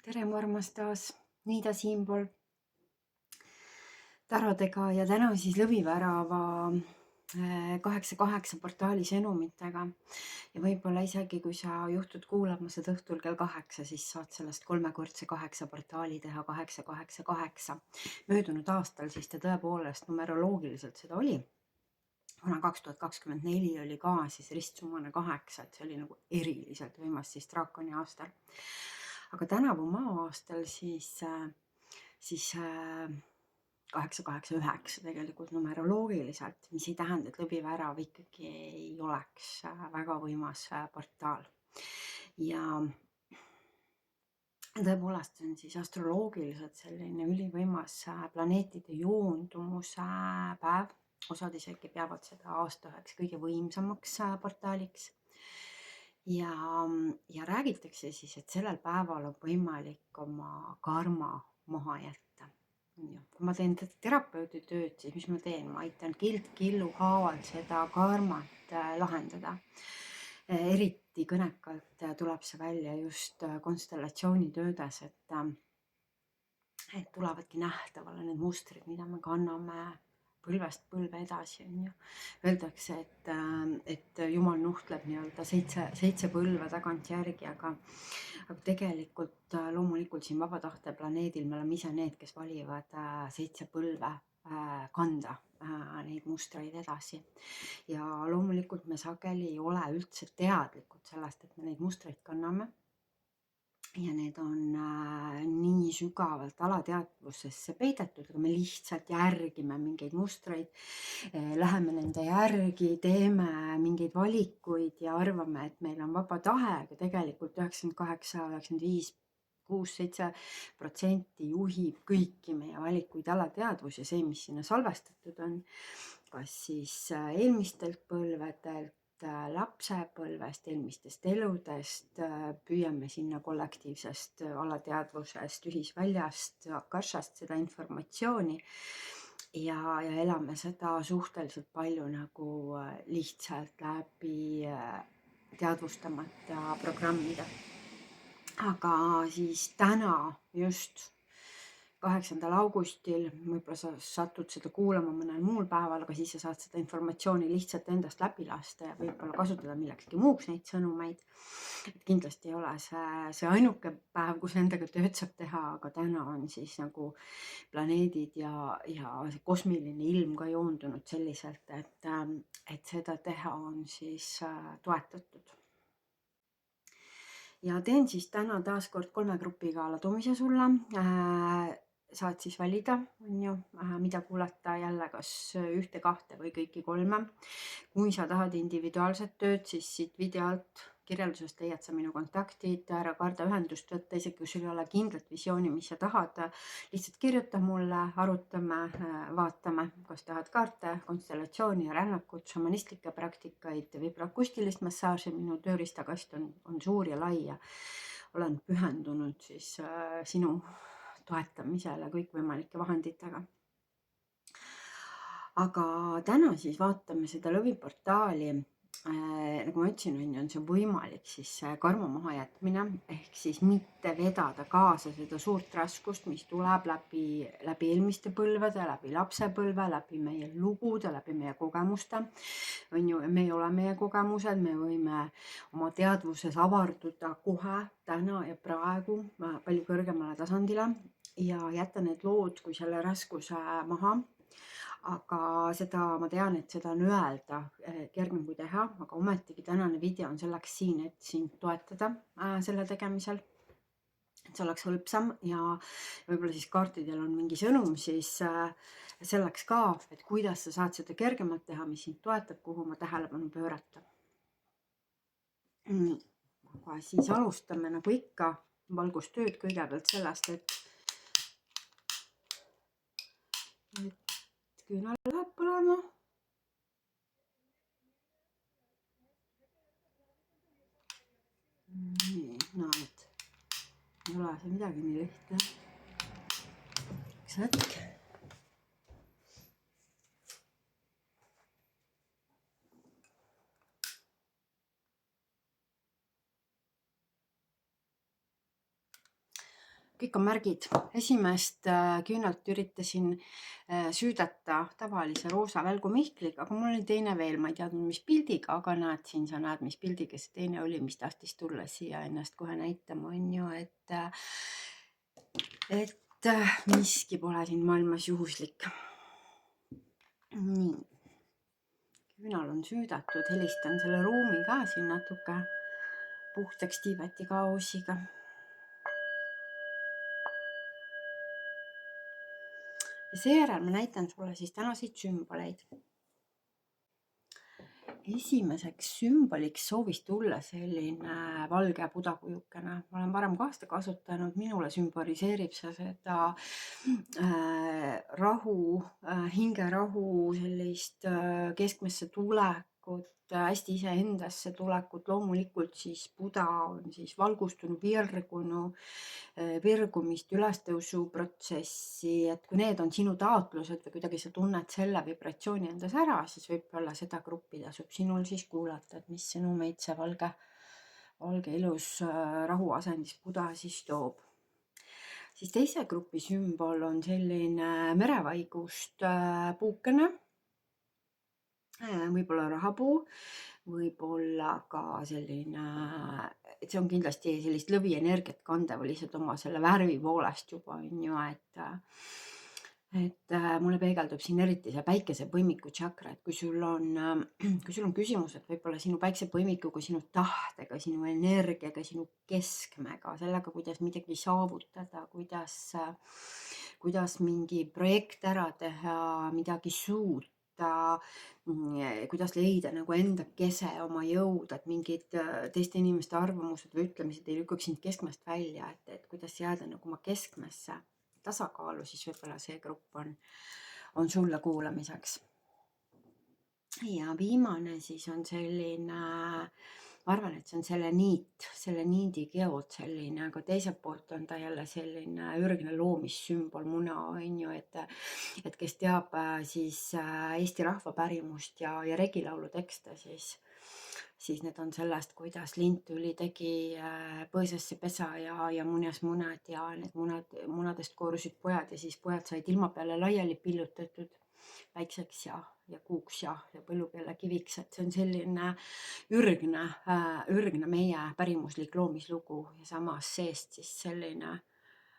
tere, mu armas taas, Niida siinpool tarodega ja täna siis Lõvivärava 88 portaali sõnumitega. Ja võib-olla isegi, kui sa juhtud kuulama seda õhtul kell 8, siis saad sellest kolmekordse 8 portaali teha 888. Möödunud aastal siis ta tõepoolest numeroloogiliselt seda oli. Kuna 2024 oli ka siis ristsumane 8, et see oli nagu eriliselt võimas siis draakoni aastal. Aga tänavu maa aastal siis 889 tegelikult numeroloogiliselt, mis ei tähenda, et Lõvivärav ikkagi ei oleks väga võimas portaal. Ja tõepoolest see on siis astroloogiliselt selline ülivõimas planeetide joondumuse päev. Osad isegi peavad seda aasta üheks kõige võimsamaks portaaliks. Ja räägitakse siis, et sellel päeval on võimalik oma karma maha jätta. Kui ma teen terapeudi tööd, siis mis ma teen? Ma aitan killu haavalt seda karmat lahendada. Eriti kõnekalt tuleb see välja just konstellatsioonitöödes, et tulevadki nähtavale need mustrid, mida me kanname põlvest põlve edasi, on ju. Öeldakse, et Jumal nuhtleb nii-öelda seitse põlve tagantjärgi, aga tegelikult loomulikult siin vaba tahte planeedil me oleme ise need, kes valivad 7 põlve kanda neid mustreid edasi. Ja loomulikult me sageli ei ole üldse teadlikud sellest, et me neid mustreid kanname. Ja need on nii sügavalt alateadvusesse peidetud, aga me lihtsalt järgime mingeid mustreid, läheme nende järgi, teeme mingeid valikuid ja arvame, et meil on vaba tahe, aga tegelikult 98, 95, 6-7% juhib kõiki meie valikuid alateadvus ja see, mis sinna salvestatud on, kas siis eelmistelt põlvedelt, lapsepõlvest, eelmistest eludest, püüame sinna kollektiivsest alateadvusest, ühisväljast, akashast seda informatsiooni ja elame seda suhteliselt palju nagu lihtsalt läbi teadvustamata programmida. Aga siis täna just 8. augustil, võib-olla sa satud seda kuulama mõnel muul päeval, aga siis sa saad seda informatsiooni lihtsalt endast läbi lasta ja võib-olla kasutada millekski muuks neid sõnumeid. Et kindlasti ei ole see ainuke päev, kus nendega tööd saab teha, aga täna on siis nagu planeedid ja see kosmiline ilm ka joondunud selliselt, et seda teha on siis toetatud. Ja teen siis täna taas kord 3 grupiga ladumise sulle. Saad siis valida, on ju, mida kuulata jälle kas 1, 2 või kõiki 3. Kui sa tahad individuaalset tööd, siis siit videolt kirjeldusest leiad sa minu kontaktid, ära karda ühendust võtta, isegi kui sul ei ole kindlat visiooni, mis sa tahad, lihtsalt kirjuta mulle, arutame, vaatame, kas tahad kaarte, konstellatsiooni ja rännakut, šamanistlikke praktikaid, vibroakustilist massaaži. Minu tööriistakast on suur ja lai ja olen pühendunud siis sinu toetamisele kõikvõimalike vahenditega. Aga täna siis vaatame seda Lõviportaali. Nagu ma ütlesin, on see võimalik siis karma mahajätmine ehk siis mitte vedada kaasa seda suurt raskust, mis tuleb läbi eelmiste põlvede, läbi lapsepõlve, läbi meie lugude, läbi meie kogemuste. On ju, me ei ole meie kogemused, me võime oma teadvuses avarduda kohe täna ja praegu palju kõrgemale tasandile ja jätta need lood kui selle raskuse maha. Aga seda ma tean, et seda on öelda kergem kui teha, aga ometigi tänane video on selleks siin, et sind toetada selle tegemisel. Et see oleks hõlpsam ja võib-olla siis kaartidel on mingi sõnum siis selleks ka, et kuidas sa saad seda kergemalt teha, mis sind toetab, kuhu ma tähelepanu pöörata. Aga siis alustame nagu ikka valgustööd kõigepealt sellest, et küünal läheb põlema. Nii, no et ei ole see midagi nii lihtne. Üks hetk. kõik on märgid. Esimest küünalt üritasin süüdata tavalise roosa välgumihkliga, aga mul oli teine veel, ma ei teadnud, mis pildiga, aga näed, siin sa näed, mis pildiga see teine oli, mis tahtis tulla siia ennast kohe näitama, on ju, et miski pole siin maailmas juhuslik. Nii, küünal on süüdatud, helistan selle ruumi ka siin natuke puhtaks Tiibeti kaosiga. Ja seejärel ma näitan sulle siis tänaseid sümboleid. Esimeseks sümboliks soovis tulla selline valge budakujukene. Ma olen varem ka seda kasutanud, minule sümboliseerib see seda rahu, hingerahu, sellist keskmesse tulekut, hästi iseendasse tulekut. Loomulikult siis Buda on siis valgustunud, virgumist, ülestõusuprotsessi, et kui need on sinu taotlused või kuidagi sa tunned selle vibratsiooni endas ära, siis võib-olla seda gruppi tasub sinul siis kuulata, et mis sõnumeid see valge ilus rahuasendis Buda siis toob. Siis teise grupi sümbol on selline merevaigust puukene, võib-olla rahapuu, võib-olla ka selline, et see on kindlasti sellist lõvienergiat kandev lihtsalt oma selle värvi poolest juba, on ju, et mulle peegeldub siin eriti see päikesepõimiku tšakra, et kui sul on küsimused võib-olla sinu päiksepõimikuga, sinu tahtega, sinu energiaga, sinu keskmega, sellega, kuidas midagi saavutada, kuidas mingi projekt ära teha, midagi suuta, kuidas leida nagu enda kese, oma jõud, et mingid teiste inimeste arvamused või ütlemised ei lükkaks sind keskmest välja, et kuidas jääda nagu oma keskmesse tasakaalu, siis võib-olla see grupp on sulle kuulamiseks. Ja viimane siis on selline, ma arvan, et see on selle niidi geod selline, aga teiselt poolt on ta jälle selline ürgne loomissümbol, muna, on ju, et kes teab siis Eesti rahvapärimust ja regilaulu tekste, siis need on sellest, kuidas lindtüli tegi põõsasse pesa ja munas munad ja need munadest koorusid pojad ja siis pojad said ilma peale laiali pillutatud päikseks ja kuuks ja põllu peale kiviks, et see on selline ürgne meie pärimuslik loomislugu ja samas seest siis selline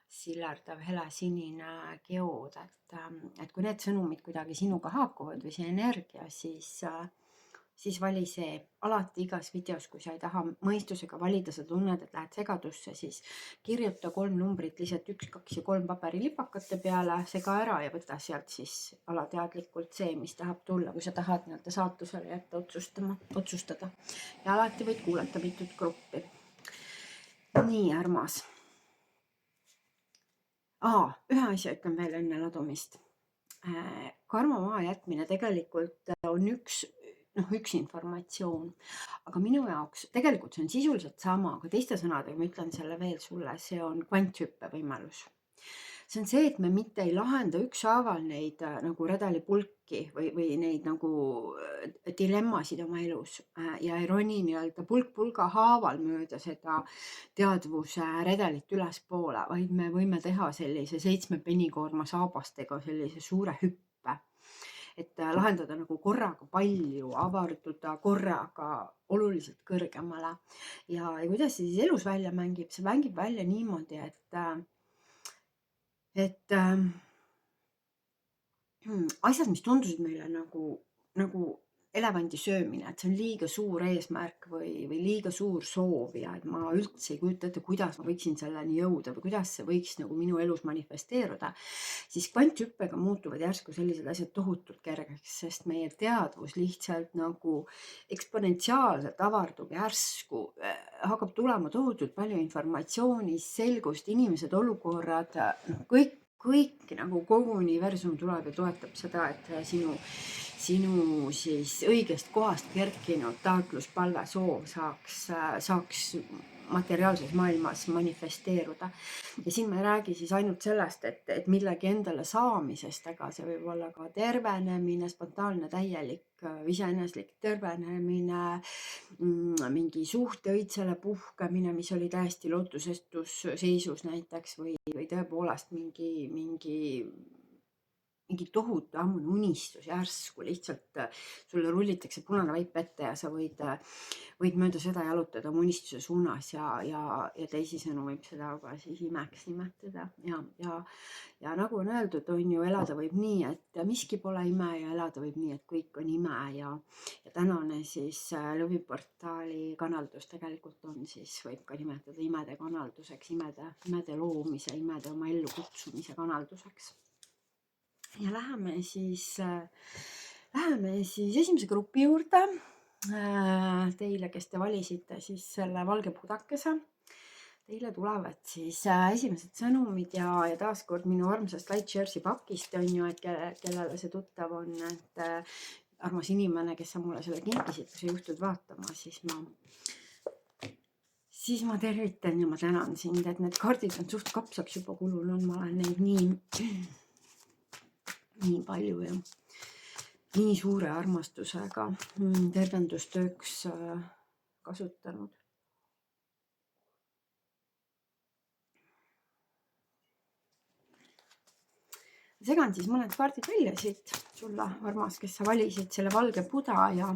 sillardav helesinine geood, et kui need sõnumid kuidagi sinuga haakuvad või see energia, siis vali see. Alati igas videos, kui sa ei taha mõistusega valida, sa tunned, et lähed segadusse, siis kirjuta 3 numbrit lihtsalt 1, 2 ja 3 paberilipakate peale, sega ära ja võta sealt siis alateadlikult see, mis tahab tulla, kui sa tahad nii-öelda saatusele jätta otsustada. Ja alati võid kuulata mitut gruppi. Nii armas. Ühe asja ütlen veel enne ladumist. Karma maha jätmine tegelikult on üks informatsioon, aga minu jaoks tegelikult see on sisuliselt sama, aga teiste sõnadega ma ütlen selle veel sulle, see on kvanthüppe võimalus. See on see, et me mitte ei lahenda ükshaaval neid nagu redalipulki või neid nagu dilemmasid oma elus ja ei roni nii-öelda pulk pulga haaval mööda seda teadvuse redelit ülespoole, vaid me võime teha sellise 7 penikoorma saabastega sellise suure hüppe. Et lahendada nagu korraga palju, avarduda korraga oluliselt kõrgemale. Ja kuidas see siis elus välja mängib? See mängib välja niimoodi, et asjad, mis tundusid meile nagu elevandi söömine, et see on liiga suur eesmärk või liiga suur soov ja et ma üldse ei kujuta ette, kuidas ma võiksin selleni jõuda või kuidas see võiks nagu minu elus manifesteeruda, siis kvanthüppega muutuvad järsku sellised asjad tohutult kergeks, sest meie teadvus lihtsalt nagu eksponentsiaalselt avardub järsku, hakkab tulema tohutult palju informatsiooni, selgust, inimesed, olukorrad, kõik nagu kogu universum tuleb ja toetab seda, et sinu siis õigest kohast kerkinud taotluspalve soov saaks materiaalses maailmas manifesteeruda. Ja siin ma ei räägi siis ainult sellest, et millegi endale saamisest, aga see võib olla ka tervenemine, spontaanne, täielik, iseeneslik tervenemine, mingi suhte õitsele puhkemine, mis oli täiesti lootusetus seisus näiteks, või tõepoolest mingi tohutu ammune unistus järsku lihtsalt sulle rullitakse punane vaip ette ja sa võid mööda seda jalutada oma unistuse suunas ja teisisõnu võib seda ka siis imeks nimetada. Ja nagu on öeldud, on ju, elada võib nii, et miski pole ime ja elada võib nii, et kõik on ime ja tänane siis lõviportaali kanaldus tegelikult on siis, võib ka nimetada imede kanalduseks, imede loomise, imede oma ellu kutsumise kanalduseks. Ja läheme siis esimese grupi juurde. Teile, kes te valisite siis selle valge pudakese, teile tulevad siis esimesed sõnumid ja taaskord minu armsast Lightsharesi pakist, on ju, et kellele see tuttav on, et armas inimene, kes sa mulle selle kinkisid, kui sa juhtud vaatama, siis ma tervitan ja ma tänan sind, et need kaardid on suht kapsaks juba kulunud, ma olen neid nii palju ja nii suure armastusega tervendustööks kasutanud. segan siis mõned kaardid välja siit sulle, armas, kes sa valisid selle valge puda ja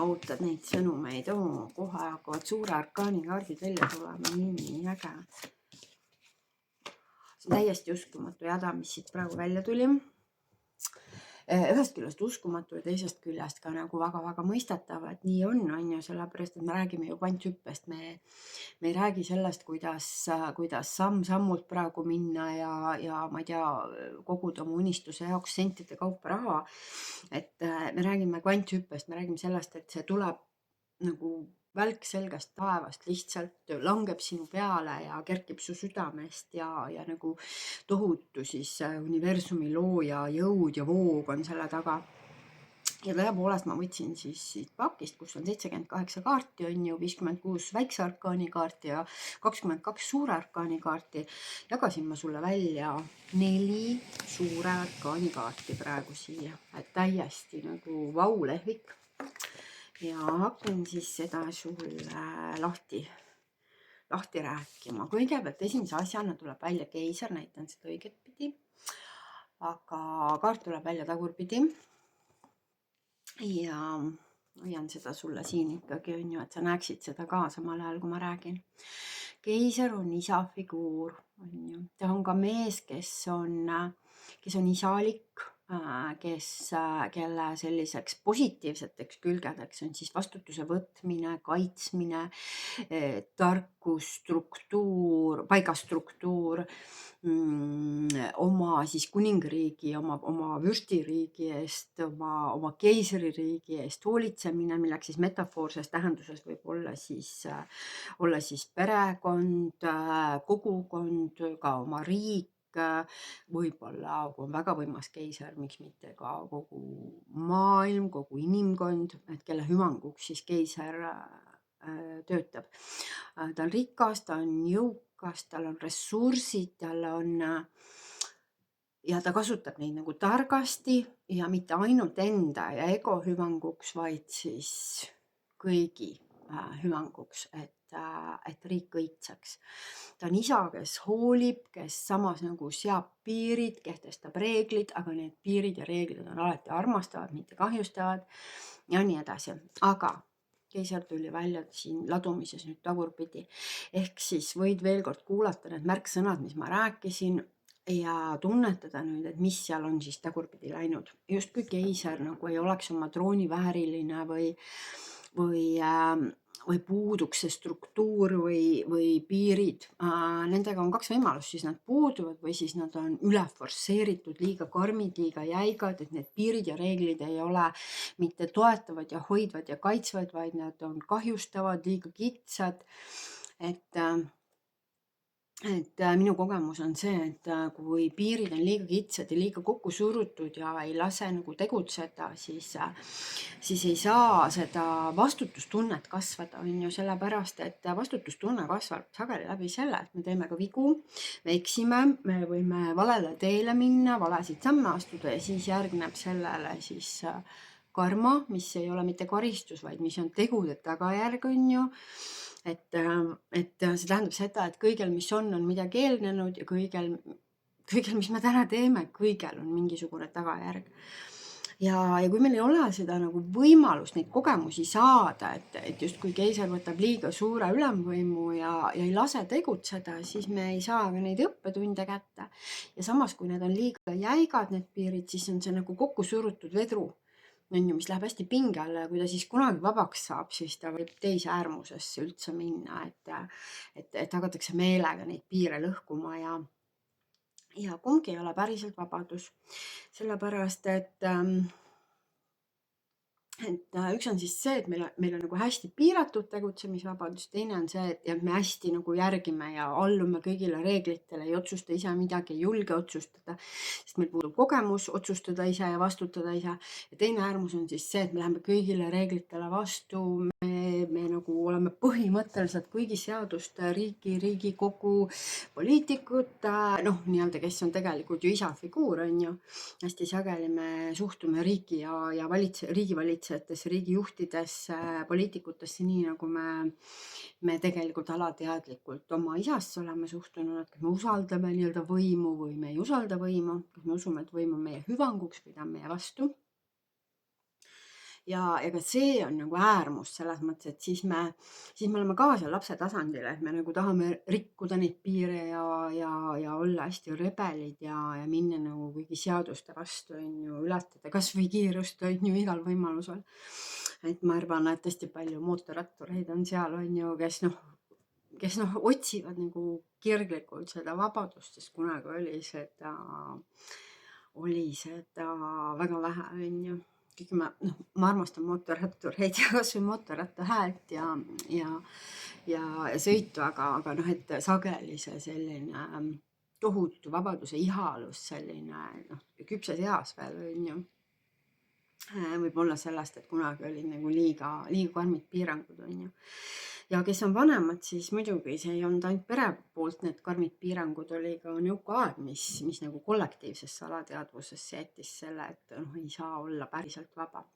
ootad neid sõnumeid. Kohe hakkavad suure arkaani kaardid välja tulema, nii äge. See on täiesti uskumatu jada, mis siit praegu välja tuli. Ühest küljest uskumatu ja teisest küljest ka nagu väga-väga mõistetav, et nii on ju, sellepärast, et me räägime ju kvanthüppest. Me ei räägi sellest, kuidas samm-sammult praegu minna ja ma ei tea, koguda oma unistuse jaoks sentide kaupa raha. Et me räägime kvanthüppest, me räägime sellest, et see tuleb nagu välk selgest taevast, lihtsalt langeb sinu peale ja kerkib su südamest ja nagu tohutu siis universumi looja jõud ja voog on selle taga. Ja tõepoolest ma võtsin siis siit pakist, kus on 78 kaarti, on ju, 56 väikse arkaani kaarti ja 22 suure arkaani kaarti. Jagasin ma sulle välja 4 suure arkaani kaarti praegu siia, et täiesti nagu vaulehvik. Ja hakkan siis seda sulle lahti rääkima. Kõigepealt esimese asjana tuleb välja keiser, näitan seda õiget pidi, aga kaart tuleb välja tagurpidi. Ja hoian seda sulle siin ikkagi, on ju, et sa näeksid seda ka samal ajal, kui ma räägin. Keiser on isa figuur, on ju. Ta on ka mees, kes on isalik, kelle selliseks positiivseteks külgedeks on siis vastutuse võtmine, kaitsmine, tarkus, struktuur, paigastruktuur, oma siis kuningriigi, oma vürstiriigi eest, oma keisririigi eest hoolitsemine, milleks siis metafoorses tähenduses võib olla siis perekond, kogukond, ka oma riik, võib-olla, kui on väga võimas keiser, miks mitte ka kogu maailm, kogu inimkond, et kelle hüvanguks siis keiser töötab. Ta on rikas, ta on jõukas, tal on ressursid, ja ta kasutab neid nagu targasti ja mitte ainult enda ja ego hüvanguks, vaid siis kõigi hüvanguks, et riik õitseks. Ta on isa, kes hoolib, kes samas nagu seab piirid, kehtestab reeglid, aga need piirid ja reeglid on alati armastavad, mitte kahjustavad ja nii edasi. Aga keiser tuli välja siin ladumises nüüd tagurpidi. Ehk siis võid veel kord kuulata need märksõnad, mis ma rääkisin ja tunnetada nüüd, et mis seal on siis tagurpidi läinud. Justkui keiser nagu ei oleks oma trooni vääriline või puuduks see struktuur või piirid. Nendega on 2 võimalust, siis nad puuduvad või siis nad on üle forsseeritud, liiga karmid, liiga jäigad, et need piirid ja reeglid ei ole mitte toetavad ja hoidvad ja kaitsvad, vaid nad on kahjustavad, liiga kitsad. Minu kogemus on see, et kui piirid on liiga kitsad ja liiga kokku surutud ja ei lase nagu tegutseda, siis ei saa seda vastutustunnet kasvada, on ju, sellepärast et vastutustunne kasvab sageli läbi selle, et me teeme ka vigu, me eksime, me võime valele teele minna, valesid samme astuda ja siis järgneb sellele siis karma, mis ei ole mitte karistus, vaid mis on tegude tagajärg, on ju. Et see tähendab seda, et kõigel, mis on midagi eelnenud ja kõigel, mis me täna teeme, kõigel on mingisugune tagajärg. Ja kui meil ei ole seda nagu võimalust neid kogemusi saada, et justkui keiser võtab liiga suure ülemvõimu ja ei lase tegutseda, siis me ei saa ka neid õppetunde kätte. Ja samas, kui need on liiga jäigad, need piirid, siis on see nagu kokku surutud vedru, on ju, mis läheb hästi pinge alla ja kui ta siis kunagi vabaks saab, siis ta võib teise äärmusesse üldse minna, et hakatakse meelega neid piire lõhkuma ja kumbki ei ole päriselt vabadus. Sellepärast, et üks on siis see, et meil on nagu hästi piiratud tegutsemisvabadus, teine on see, et me hästi nagu järgime ja allume kõigile reeglitele, ei otsusta ise midagi, ei julge otsustada, sest meil puudub kogemus otsustada ise ja vastutada ise. Ja teine äärmus on siis see, et me läheme kõigile reeglitele vastu, me nagu oleme põhimõtteliselt kõigi seaduste, Riigikogu, poliitikute, noh, nii-öelda, kes on tegelikult ju isa figuur, on ju. Hästi sageli me suhtume riigi ja riigivalitsejatesse, riigijuhtidesse, poliitikutesse nii, nagu me tegelikult alateadlikult oma isasse oleme suhtunud, et kas me usaldame nii-öelda võimu või me ei usalda võimu, kas me usume, et võim on meie hüvanguks või ta on meie vastu. Ja ka see on nagu äärmus selles mõttes, et siis me oleme ka seal lapse tasandil, et me nagu tahame rikkuda neid piire ja olla hästi rebelid ja minna nagu kõigi seaduste vastu, on ju, ületada kas või kiirust, on ju, igal võimalusel. Et ma arvan, et hästi palju mootorrattureid on seal, on ju, kes otsivad nagu kirglikult seda vabadust, sest kunagi oli seda väga vähe, on ju. Kuigi ma armastan mootorrattureid ja kas või mootorratta häält ja sõitu, aga et sageli see selline tohutu vabaduse ihalus, selline küpses eas veel, on ju, võib olla sellest, et kunagi olid nagu liiga karmid piirangud, on ju. Ja kes on vanemad, siis muidugi see ei olnud ainult pere poolt need karmid piirangud, oli ka nõukaaeg, mis nagu kollektiivsesse alateadvusesse jättis selle, et ei saa olla päriselt vaba.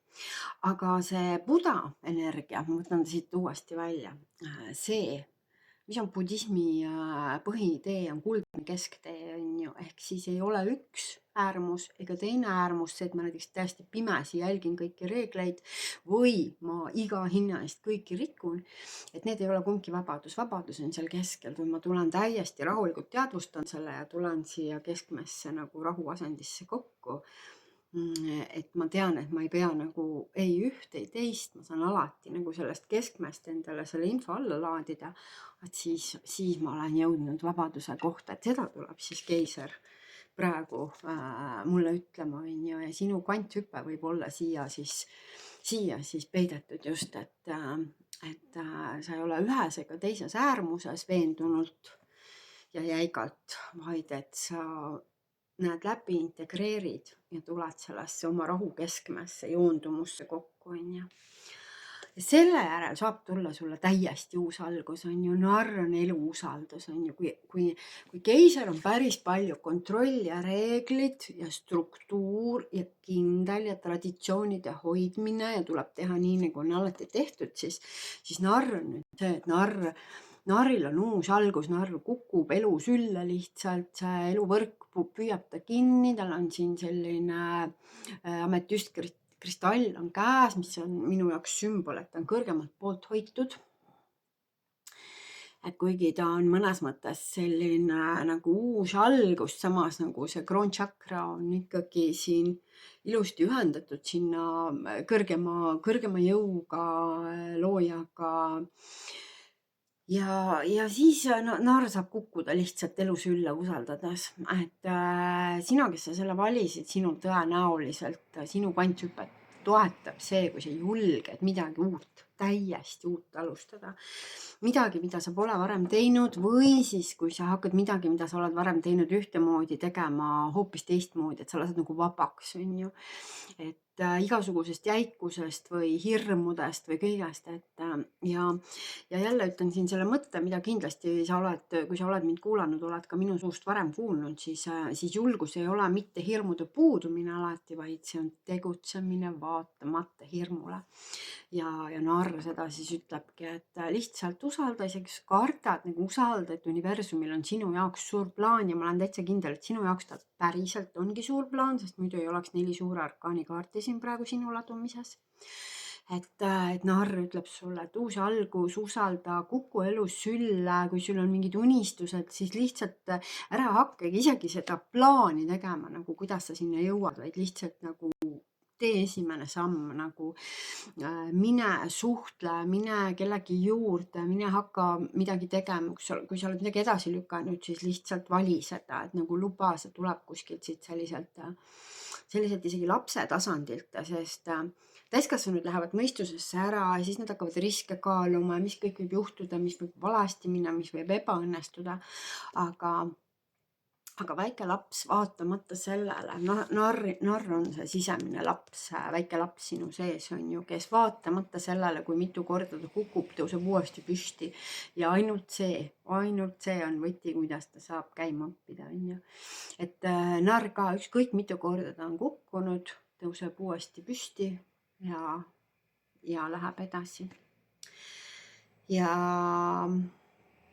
Aga see Buda energia, ma võtan ta siit uuesti välja, see, mis on budismi põhiidee, on kuldne kesktee, on ju, ehk siis ei ole üks äärmus ega teine äärmus, see, et ma näiteks täiesti pimesi jälgin kõiki reegleid või ma iga hinna eest kõiki rikun, et need ei ole kumbki vabadus. Vabadus on seal keskel, kui ma tulen täiesti rahulikult, teadvustan selle ja tulen siia keskmesse nagu rahuasendisse kokku. Et ma tean, et ma ei pea nagu ei üht, ei teist, ma saan alati nagu sellest keskmest endale selle info alla laadida, et siis ma olen jõudnud vabaduse kohta, et seda tuleb siis keiser praegu mulle ütlema, on ju, ja sinu kvanthüpe võib olla siia siis peidetud just, et sa ei ole ühes ega teises äärmuses veendunult ja jäigalt, vaid et sa näed läbi, integreerid ja tuled sellesse oma rahu keskmesse, joondumusse kokku, on ju. Ja selle järel saab tulla sulle täiesti uus algus, on ju, narr on elu usaldus, on ju, kui keiser on päris palju kontroll ja reeglid ja struktuur ja kindel ja traditsioonide hoidmine ja tuleb teha nii, nagu on alati tehtud, siis narr on nüüd see, et narril on uus algus, narr kukub elu sülle lihtsalt, see eluvõrk püüab ta kinni, tal on siin selline ametüstkristall on käes, mis on minu jaoks sümbol, et ta on kõrgemalt poolt hoitud. Et kuigi ta on mõnes mõttes selline nagu uus algus, samas nagu see kroonchakra on ikkagi siin ilusti ühendatud sinna kõrgema jõuga, loojaga. Ja siis narr saab kukkuda lihtsalt elu sülle usaldades, et sina, kes sa selle valisid, sinul tõenäoliselt sinu kvanthüpet toetab see, kui sa julged midagi uut täiesti uut alustada. Midagi, mida sa pole varem teinud, või siis kui sa hakkad midagi, mida sa oled varem teinud ühtemoodi, tegema hoopis teistmoodi, et sa lased nagu vabaks, on ju. Et igasugusest jäikusest või hirmudest või kõigest, et ja jälle ütlen siin selle mõtte, mida kindlasti sa oled, kui sa oled mind kuulanud, oled ka minu suust varem kuulnud, siis julgus ei ole mitte hirmude puudumine alati, vaid see on tegutsemine vaatamata hirmule. Ja narr seda siis ütlebki, et lihtsalt usalda, isegi kui sa kardad, nagu usalda, et universumil on sinu jaoks suur plaan ja ma olen täitsa kindel, et sinu jaoks ta päriselt ongi suur plaan, sest muidu ei oleks 4 suure arkaani kaarti siin praegu sinu ladumises. Et narr ütleb sulle, et uus algus, usalda, kuku elus sülle, kui sul on mingid unistused, siis lihtsalt ära hakkagi isegi seda plaani tegema, nagu kuidas sa sinna jõuad, vaid lihtsalt nagu tee esimene samm, nagu mine suhtle, mine kellegi juurde, mine hakka midagi tegema, kui sa oled midagi edasi lükanud, siis lihtsalt vali seda, et nagu luba, see tuleb kuskilt siit selliselt isegi lapse tasandilt, sest täiskasvanud lähevad mõistusesse ära ja siis nad hakkavad riske kaaluma, mis kõik võib juhtuda, mis võib valasti minna, mis võib ebaõnnestuda, aga väike laps vaatamata sellele, narr on see sisemine laps, väike laps sinu sees on ju, kes vaatamata sellele, kui mitu korda ta kukub, tõuseb uuesti püsti ja ainult see on võti, kuidas ta saab käima õppida, on ju. Et narr ka ükskõik mitu korda ta on kukkunud, tõuseb uuesti püsti ja läheb edasi. Ja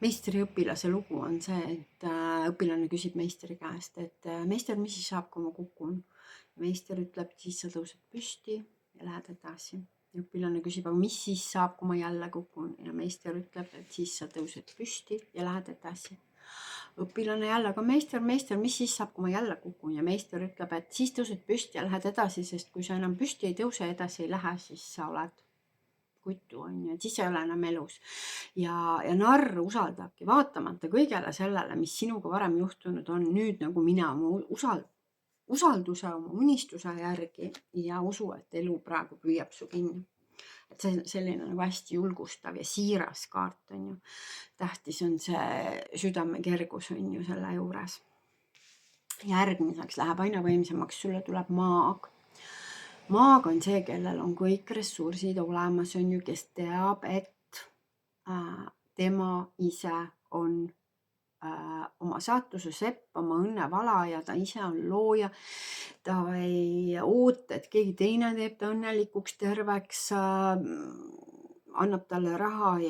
meistriõpilase lugu on see, et õpilane küsib meistri käest, et meister, mis siis saab, kui ma kukun? Meister ütleb, et siis sa tõused püsti ja lähed edasi. Ja õpilane küsib, aga mis siis saab, kui ma jälle kukun? Ja meister ütleb, et siis sa tõused püsti ja lähed edasi. Õpilane jälle, aga meister, mis siis saab, kui ma jälle kukun? Ja meister ütleb, et siis tõused püsti ja lähed edasi, sest kui sa enam püsti ei tõuse, edasi ei lähe, siis sa oled kutu, on ju, et siis ei ole enam elus. Ja narr usaldabki vaatamata kõigele sellele, mis sinuga varem juhtunud on, nüüd nagu mine oma usalduse, oma unistuse järgi ja usu, et elu praegu püüab su kinni. Et see on selline nagu hästi julgustav ja siiras kaart, on ju. Tähtis on see südame kergus, on ju, selle juures. Järgmiseks läheb aina võimsamaks, sulle tuleb maag. Maag on see, kellel on kõik ressursid olemas, on ju, kes teab, et tema ise on oma saatuse sepp, oma õnne valaja, ta ise on looja, ta ei oota, et keegi teine teeb ta õnnelikuks, terveks, annab talle raha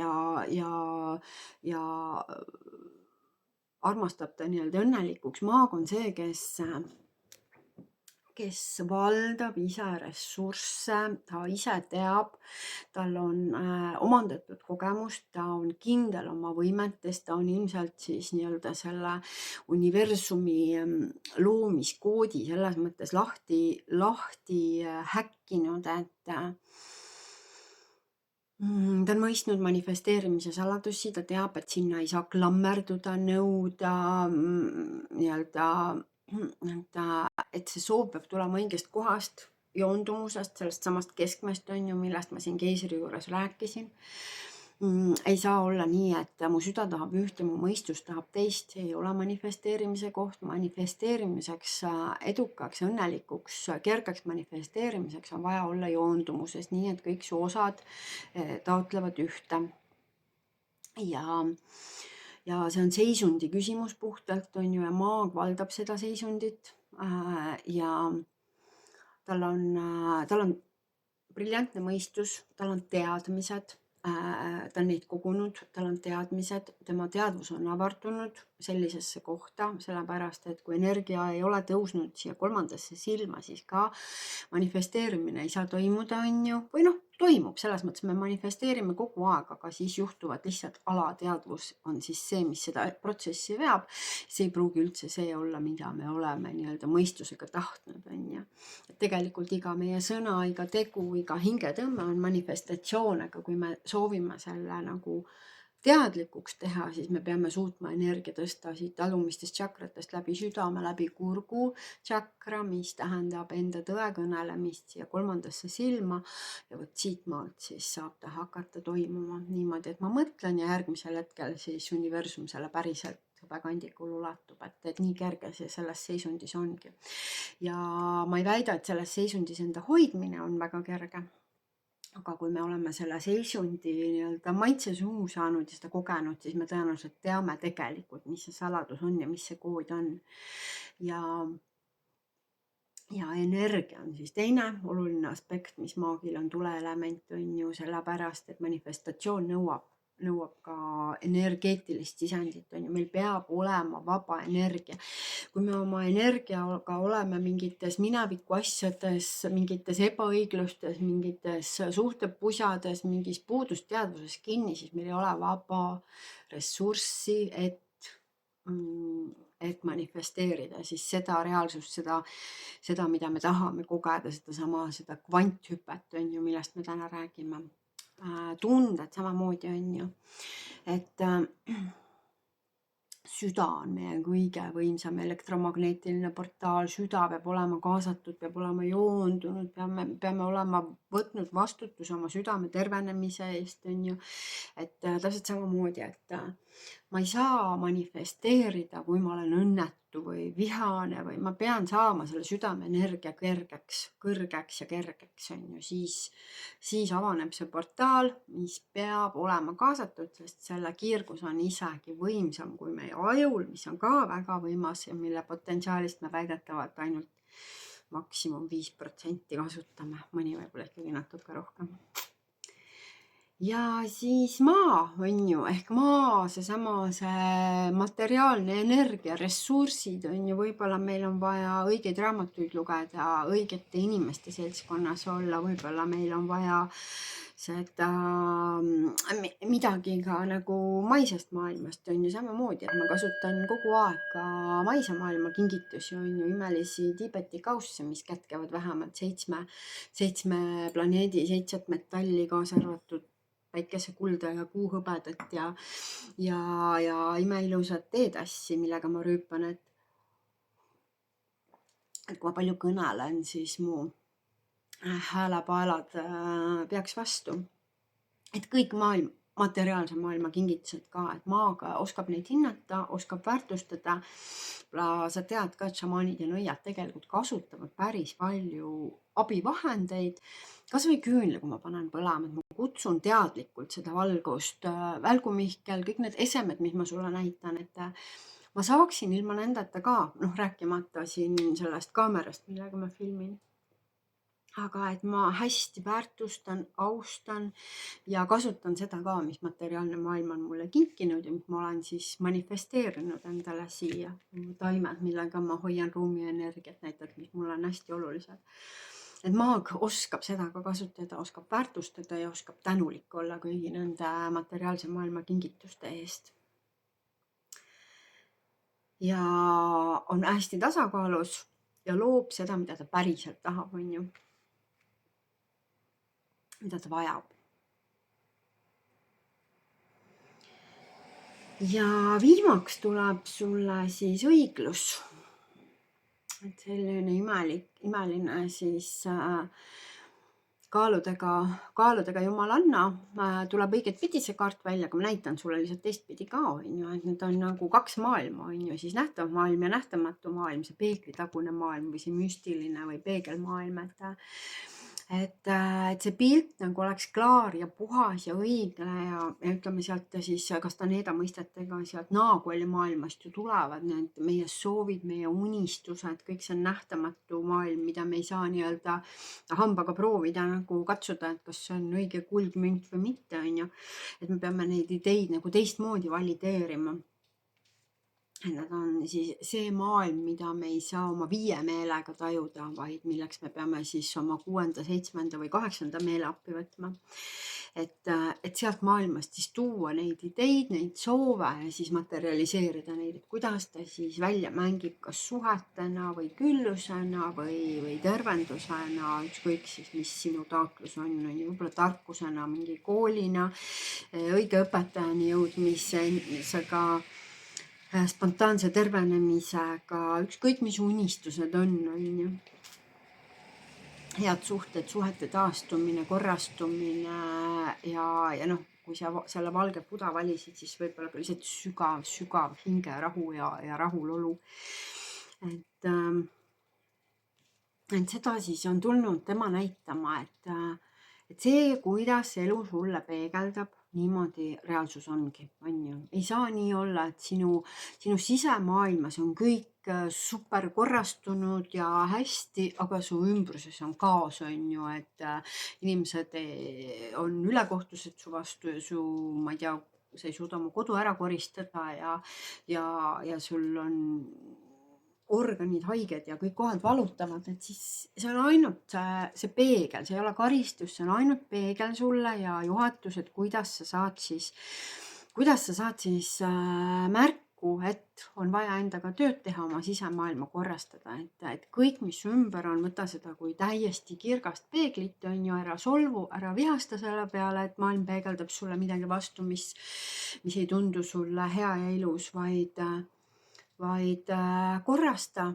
ja armastab ta nii-öelda õnnelikuks. Maag on see, kes valdab ise ressursse, ta ise teab, tal on omandatud kogemus, ta on kindel oma võimetes, ta on ilmselt siis nii-öelda selle universumi loomiskoodi selles mõttes lahti häkkinud, et ta on mõistnud manifesteerimise saladusi, ta teab, et sinna ei saa klammerduda, nõuda nii-öelda, et see soov peab tulema õigest kohast, joondumusest, sellest samast keskmest, on ju, millest ma siin keisri juures rääkisin. Ei saa olla nii, et mu süda tahab ühte, mu mõistus tahab teist, see ei ole manifesteerimise koht. Manifesteerimiseks, edukaks, õnnelikuks, kergeks manifesteerimiseks on vaja olla joondumuses, nii et kõik su osad taotlevad ühte. Ja see on seisundi küsimus puhtalt, on ju, ja maag valdab seda seisundit ja tal on briljantne mõistus, tal on teadmised, ta on neid kogunud, tal on teadmised, tema teadvus on avardunud sellisesse kohta, sellepärast, et kui energia ei ole tõusnud siia 3. silma, siis ka manifesteerimine ei saa toimuda, on ju, või toimub, selles mõttes me manifesteerime kogu aeg, aga siis juhtuvad lihtsalt alateadvus on siis see, mis seda protsessi veab. See ei pruugi üldse see olla, mida me oleme nii-öelda mõistusega tahtnud, on ju. Et tegelikult iga meie sõna, iga tegu, iga hingetõmme on manifestatsioon, aga kui me soovime selle nagu teadlikuks teha, siis me peame suutma energia tõsta siit alumistest tšakratest läbi südame, läbi kurgu tšakra, mis tähendab enda tõe kõnelemist siia 3. silma ja vot siit maalt siis saab ta hakata toimuma niimoodi, et ma mõtlen ja järgmisel hetkel siis universum selle päriselt kandikul ulatub, et nii kerge see selles seisundis ongi. Ja ma ei väida, et selles seisundis enda hoidmine on väga kerge. Aga kui me oleme selle seisundi nii-öelda maitse suhu saanud ja seda kogenud, siis me tõenäoliselt teame tegelikult, mis see saladus on ja mis see kood on. Ja energia on siis teine oluline aspekt, mis maagil on tuleelement, on ju sellepärast, et manifestatsioon nõuab ka energeetilist sisendit, on ju, meil peab olema vaba energia. Kui me oma energiaga oleme mingites mineviku asjades, mingites ebaõiglustes, mingites suhtepusades, mingis puudusteadvuses kinni, siis meil ei ole vaba ressurssi, et manifesteerida siis seda reaalsust, seda, mida me tahame kogeda, seda kvanthüpet, on ju, millest me täna räägime. Tunded samamoodi on ju, et süda on meie kõige võimsam elektromagneetiline portaal, süda peab olema kaasatud, peab olema joondunud, peame olema võtnud vastutuse oma südame tervenemise eest, on ju, et täpselt samamoodi, et ma ei saa manifesteerida, kui ma olen õnnetu või vihane või ma pean saama selle südame energia kõrgeks ja kergeks, on ju, siis avaneb see portaal, mis peab olema kaasatud, sest selle kiirgus on isegi võimsam kui meie ajul, mis on ka väga võimas ja mille potentsiaalist me väidetavalt ainult maksimum 5% kasutame, mõni võib-olla ikkagi natuke rohkem. Ja siis maa on ju, ehk maa, see materiaalne energia, ressursid on ju, võib-olla meil on vaja õigeid raamatuid lugeda, õigete inimeste seltskonnas olla, võib-olla meil on vaja seda midagi ka nagu maisest maailmast, on ju, samamoodi, et ma kasutan kogu aeg ka maise maailma kingitusi, on ju, imelisi Tiibeti kausse, mis kätkevad vähemalt 7 planeedi 7 metalli, kaasa arvatud päikesekulda ja kuuhõbedat ja imeilusat teetassi, millega ma rüüpan, et kui ma palju kõnelen, siis mu häälepaelad peaks vastu. Et kõik materiaalse maailma kingitused ka, et maaga oskab neid hinnata, oskab väärtustada. Sa tead ka, et šamaanid ja nõiad tegelikult kasutavad päris palju abivahendeid, kas või küünle, kui ma panen põlema, et ma kutsun teadlikult seda valgust, välgumihkel, kõik need esemed, mis ma sulle näitan, et ma saaksin ilma nendeta ka, rääkimata siin sellest kaamerast, millega ma filmin. Aga et ma hästi väärtustan, austan ja kasutan seda ka, mis materiaalne maailm on mulle kinkinud ja mis ma olen siis manifesteerinud endale siia. Taimed, millega ma hoian ruumi energiat, näiteks, mis mulle on hästi olulised. Et maag oskab seda ka kasutada, oskab väärtustada ja oskab tänulik olla kõigi nende materiaalse maailma kingituste eest. Ja on hästi tasakaalus ja loob seda, mida ta päriselt tahab, on ju. Mida ta vajab. Ja viimaks tuleb sulle siis õiglus. Et selline imeline siis kaaludega jumalanna tuleb õiget pidi see kaart välja, aga ma näitan sulle lihtsalt teistpidi ka, on ju, et need on nagu 2 maailma, on ju, siis nähtav maailm ja nähtamatu maailm, see peeglitagune maailm või see müstiline või peegelmaailm, et see pilt nagu oleks klaar ja puhas ja õige ja ütleme sealt siis Castaneda mõistetega sealt Naaguali maailmast ju tulevad need meie soovid, meie unistused, kõik see on nähtamatu maailm, mida me ei saa nii-öelda hambaga proovida nagu katsuda, et kas see on õige kuldmünt või mitte, on ju. Et me peame neid ideid nagu teistmoodi valideerima. Nad on siis see maailm, mida me ei saa oma 5 meelega tajuda, vaid milleks me peame siis oma 6., 7. või 8. meele appi võtma. Et sealt maailmast siis tuua neid ideid, neid soove ja siis materialiseerida neid, et kuidas ta siis välja mängib, kas suhetena või küllusena või tervendusena, ükskõik siis, mis sinu taotlus on võib-olla tarkusena, mingi koolina, õige õpetajani jõudmisega, spontaanse tervenemisega, ükskõik mis unistused on ju. Head suhted, suhete taastumine, korrastumine ja noh, kui sa selle valge Buda valisid, siis võib-olla ka lihtsalt sügav hingerahu ja rahulolu. Et seda siis on tulnud tema näitama, et see, kuidas elu sulle peegeldab, niimoodi reaalsus ongi, on ju. Ei saa nii olla, et sinu sisemaailmas on kõik super korrastunud ja hästi, aga su ümbruses on kaos, on ju, et inimesed on ülekohtused su vastu ja ma ei tea, sa ei suuda oma kodu ära koristada ja sul on organid haiged ja kõik kohad valutavad, et siis see on ainult see peegel, see ei ole karistus, see on ainult peegel sulle ja juhatus, et kuidas sa saad siis märku, et on vaja endaga tööd teha, oma sisemaailma korrastada, et kõik, mis ümber on, võta seda kui täiesti kirgast peeglit, on ju, ära solvu, ära vihasta selle peale, et maailm peegeldab sulle midagi vastu, mis ei tundu sulle hea ja ilus, vaid korrasta,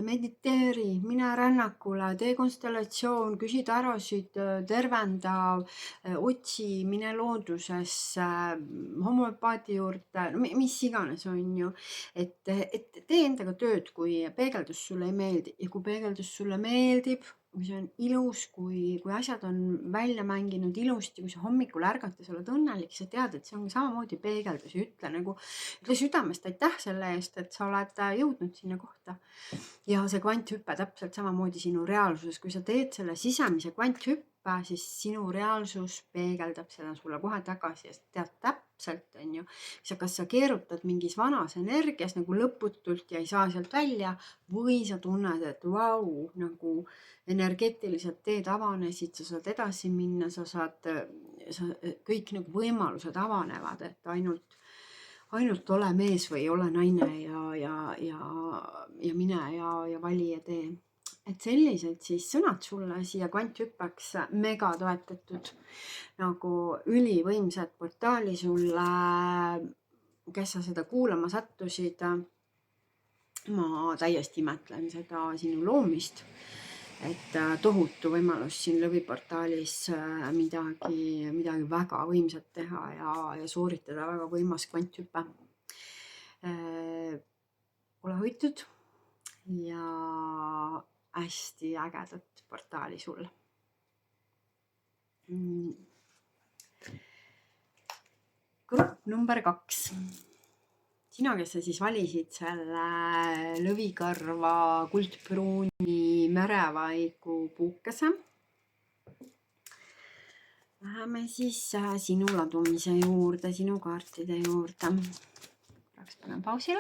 mediteeri, mine rännakule, tee konstellatsioon, küsi tarosid, tervenda, otsi, mine loodusesse, homöopaati juurde, mis iganes, on ju. Et tee endaga tööd, kui peegeldus sulle ei meeldi ja kui peegeldus sulle meeldib, kui see on ilus, kui asjad on välja mänginud ilusti, kui sa hommikul ärgad ja sa oled õnnelik, sa tead, et see on samamoodi peegeldus ja ütle südamest aitäh selle eest, et sa oled jõudnud sinna kohta. Ja see kvanthüpe täpselt samamoodi sinu reaalsuses, kui sa teed selle sisemise kvanthüppe, siis sinu reaalsus peegeldab seda sulle kohe tagasi ja sa tead täpselt, on ju, kas sa keerutad mingis vanas energias nagu lõputult ja ei saa sealt välja või sa tunned, et vau, nagu energeetiliselt teed avanesid, sa saad edasi minna, kõik nagu võimalused avanevad, et ainult ole mees või ole naine ja mine ja vali ja tee. Et sellised siis sõnad sulle siia kvanthüppeks mega toetatud nagu ülivõimsad portaali sulle, kes sa seda kuulama sattusid. Ma täiesti imetlen seda sinu loomist, et tohutu võimalus siin lõviportaalis midagi väga võimsat teha ja sooritada väga võimas kvanthüpe. Ole hoitud ja hästi ägedat portaali sulle. Grupp number 2. Sina, kes sa siis valisid selle lõvikarva kuldpruuni merevaigu puukese. Läheme siis sinu ladumise juurde, sinu kaartide juurde. Panen pausile.